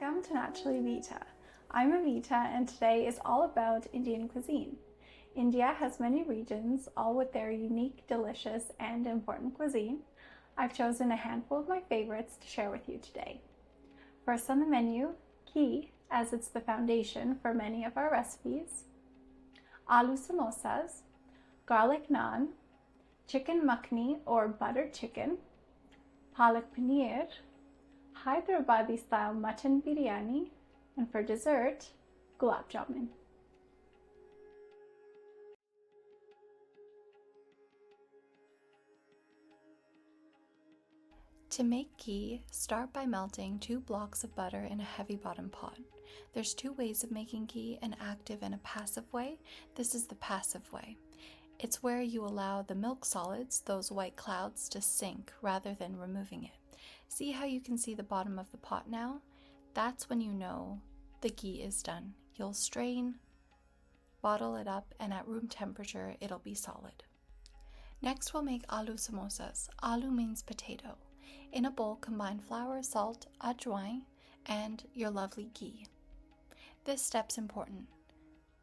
Welcome to Naturally Vita. I'm Avita and today is all about Indian cuisine. India has many regions, all with their unique, delicious, and important cuisine. I've chosen a handful of my favorites to share with you today. First on the menu, ghee, as it's the foundation for many of our recipes, aloo samosas, garlic naan, chicken makhani or buttered chicken, Palak Paneer, Hyderabadi-Style Mutton Biryani, and for dessert, Gulab Jamun. To make ghee, start by melting 2 blocks of butter in a heavy bottom pot. There's 2 ways of making ghee, an active and a passive way. This is the passive way. It's where you allow the milk solids, those white clouds, to sink rather than removing it. See how you can see the bottom of the pot now? That's when you know the ghee is done. You'll strain, bottle it up, and at room temperature it'll be solid. Next we'll make aloo samosas. Aloo means potato. In a bowl, combine flour, salt, ajwain, and your lovely ghee. This step's important.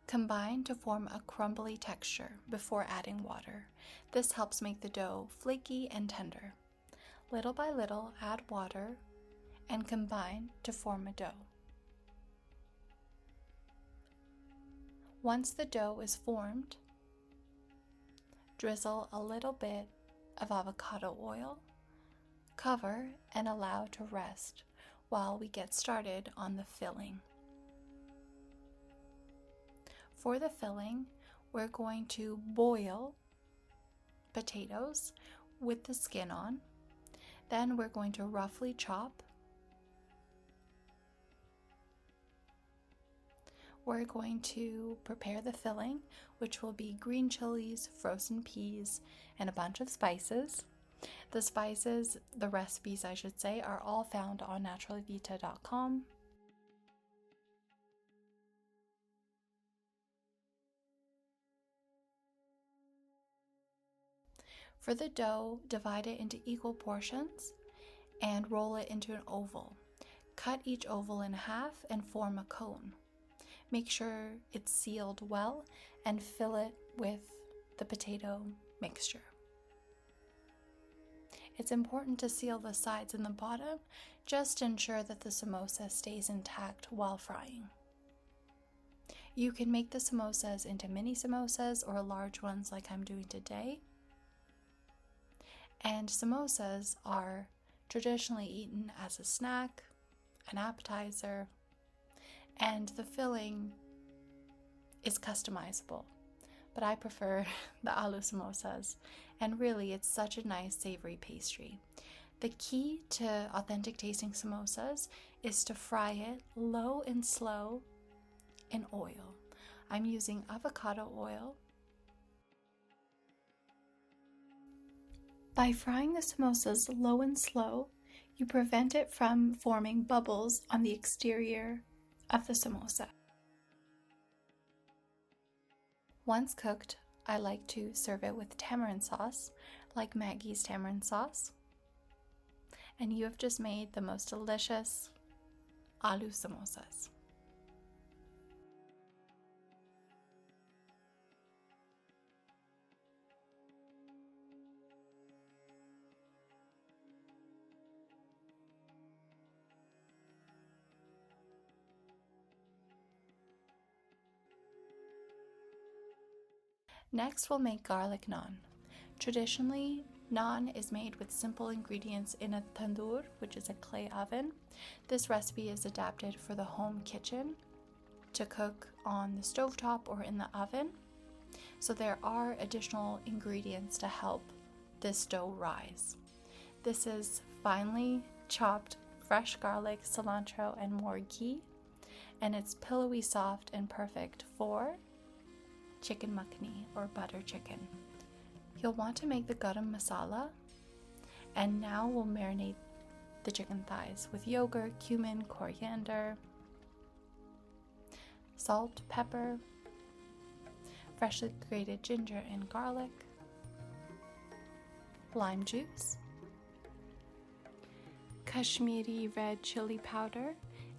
Combine to form a crumbly texture before adding water. This helps make the dough flaky and tender. Little by little, add water and combine to form a dough. Once the dough is formed, drizzle a little bit of avocado oil, cover, and allow to rest while we get started on the filling. For the filling, we're going to boil potatoes with the skin on. Then we're going to roughly chop. We're going to prepare the filling, which will be green chilies, frozen peas, and a bunch of spices. The spices, the recipes I should say, are all found on naturallyvita.com. For the dough, divide it into equal portions and roll it into an oval. Cut each oval in half and form a cone. Make sure it's sealed well and fill it with the potato mixture. It's important to seal the sides and the bottom, just to ensure that the samosa stays intact while frying. You can make the samosas into mini samosas or large ones like I'm doing today. And samosas are traditionally eaten as a snack, an appetizer, and the filling is customizable. But I prefer the aloo samosas, and really it's such a nice savory pastry. The key to authentic tasting samosas is to fry it low and slow in oil. I'm using avocado oil. By frying the samosas low and slow, you prevent it from forming bubbles on the exterior of the samosa. Once cooked, I like to serve it with tamarind sauce, like Maggie's tamarind sauce. And you have just made the most delicious aloo samosas. Next, we'll make garlic naan. Traditionally, naan is made with simple ingredients in a tandoor, which is a clay oven. This recipe is adapted for the home kitchen to cook on the stovetop or in the oven. So there are additional ingredients to help this dough rise. This is finely chopped fresh garlic, cilantro, and more ghee, and it's pillowy soft and perfect for chicken makhani or butter chicken. You'll want to make the garam masala, and now we'll marinate the chicken thighs with yogurt, cumin, coriander, salt, pepper, freshly grated ginger and garlic, lime juice, Kashmiri red chili powder,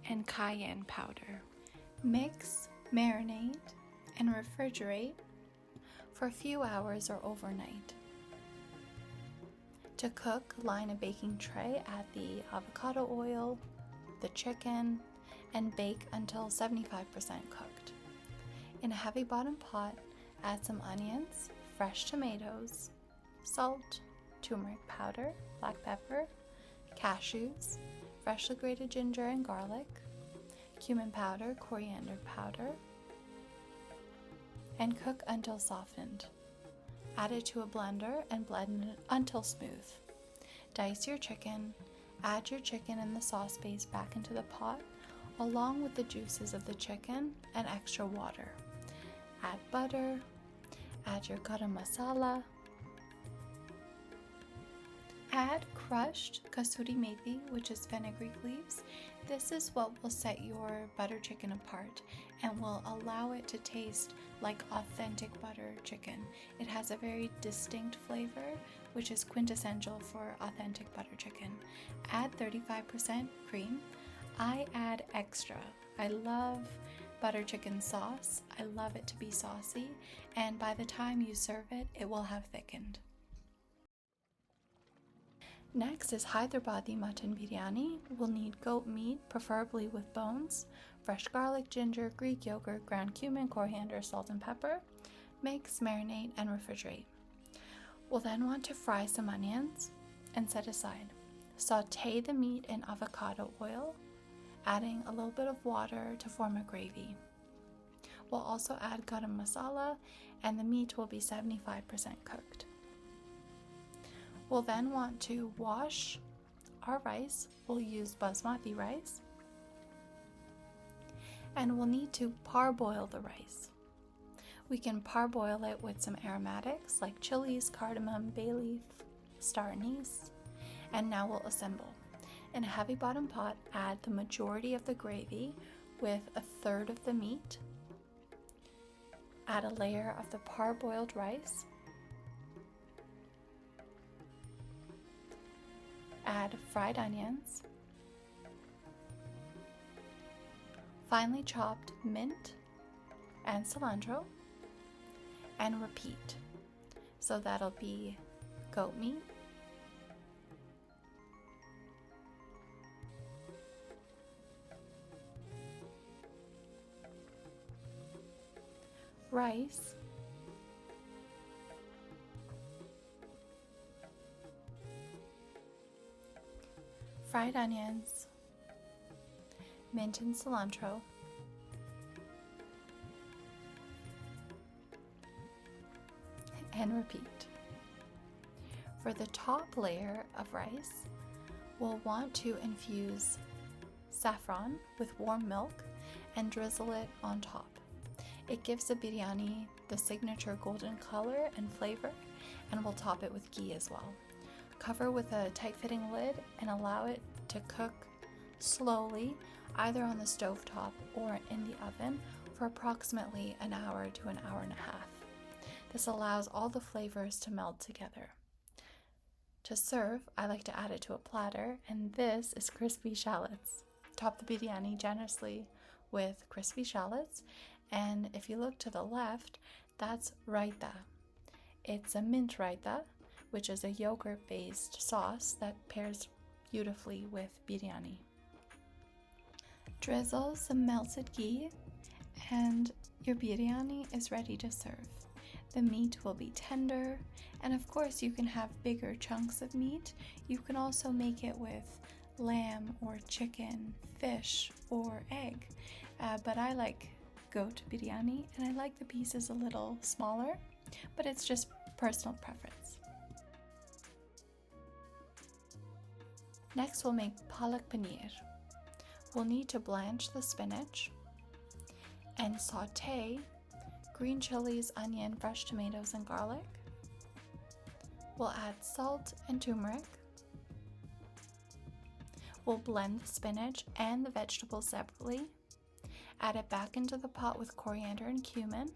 and cayenne powder. Mix, marinate, and refrigerate for a few hours or overnight. To cook, line a baking tray, add the avocado oil, the chicken, and bake until 75% cooked. In a heavy bottom pot, add some onions, fresh tomatoes, salt, turmeric powder, black pepper, cashews, freshly grated ginger and garlic, cumin powder, coriander powder, and cook until softened. Add it to a blender and blend it until smooth. Dice your chicken, add your chicken and the sauce base back into the pot, along with the juices of the chicken and extra water. Add butter, add your garam masala, add crushed kasuri methi, which is fenugreek leaves. This is what will set your butter chicken apart and will allow it to taste like authentic butter chicken. It has a very distinct flavor, which is quintessential for authentic butter chicken. Add 35% cream. I add extra. I love butter chicken sauce. I love it to be saucy, and by the time you serve it, it will have thickened. Next is Hyderabadi Mutton Biryani. We'll need goat meat, preferably with bones, fresh garlic, ginger, Greek yogurt, ground cumin, coriander, salt, and pepper. Mix, marinate, and refrigerate. We'll then want to fry some onions and set aside. Saute the meat in avocado oil, adding a little bit of water to form a gravy. We'll also add garam masala, and the meat will be 75% cooked. We'll then want to wash our rice. We'll use basmati rice. And we'll need to parboil the rice. We can parboil it with some aromatics like chilies, cardamom, bay leaf, star anise. And now we'll assemble. In a heavy bottom pot, add the majority of the gravy with a third of the meat. Add a layer of the parboiled rice. Add fried onions, finely chopped mint and cilantro, and repeat. So that'll be goat meat, rice, fried onions, mint and cilantro, and repeat. For the top layer of rice, we'll want to infuse saffron with warm milk and drizzle it on top. It gives the biryani the signature golden color and flavor, and we'll top it with ghee as well. Cover with a tight-fitting lid and allow it to cook slowly, either on the stovetop or in the oven, for approximately an hour to an hour and a half. This allows all the flavors to meld together. To serve, I like to add it to a platter, and this is crispy shallots. Top the biryani generously with crispy shallots, and if you look to the left, that's raita. It's a mint raita, which is a yogurt-based sauce that pairs beautifully with biryani. Drizzle some melted ghee, and your biryani is ready to serve. The meat will be tender, and of course you can have bigger chunks of meat. You can also make it with lamb or chicken, fish, or egg, but I like goat biryani, and I like the pieces a little smaller, but it's just personal preference. Next, we'll make Palak Paneer. We'll need to blanch the spinach and saute green chilies, onion, fresh tomatoes, and garlic. We'll add salt and turmeric. We'll blend the spinach and the vegetables separately. Add it back into the pot with coriander and cumin.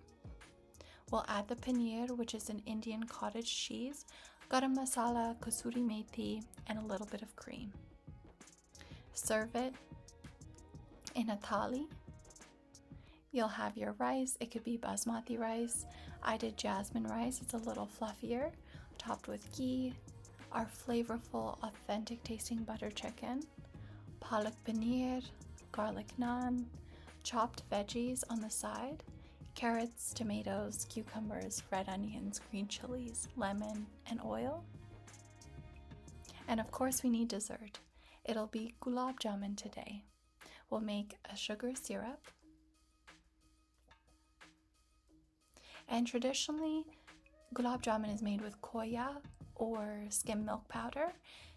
We'll add the paneer, which is an Indian cottage cheese, garam masala, kasuri methi, and a little bit of cream. Serve it In a thali, you'll have your rice. It could be basmati rice. I did jasmine rice. It's a little fluffier, topped with ghee, our flavorful, authentic tasting butter chicken, palak paneer, garlic naan, chopped veggies on the side, carrots, tomatoes, cucumbers, red onions, green chilies, lemon, and oil. And of course we need dessert. It'll be Gulab Jamun today. We'll make a sugar syrup. And traditionally, Gulab Jamun is made with khoya or skim milk powder.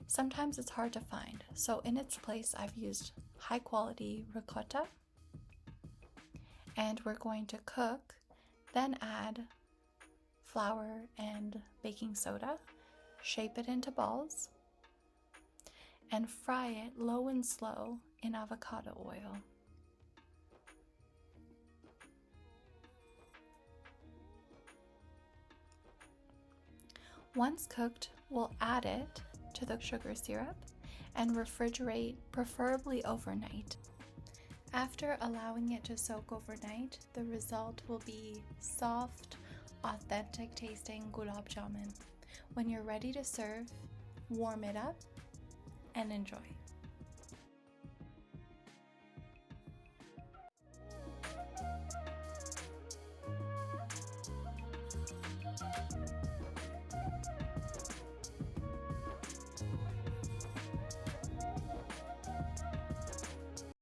Sometimes it's hard to find, so in its place I've used high quality ricotta. And we're going to cook, then add flour and baking soda, shape it into balls, and fry it low and slow in avocado oil. Once cooked, we'll add it to the sugar syrup and refrigerate, preferably overnight. After allowing it to soak overnight, the result will be soft, authentic tasting gulab jamun. When you're ready to serve, warm it up and enjoy.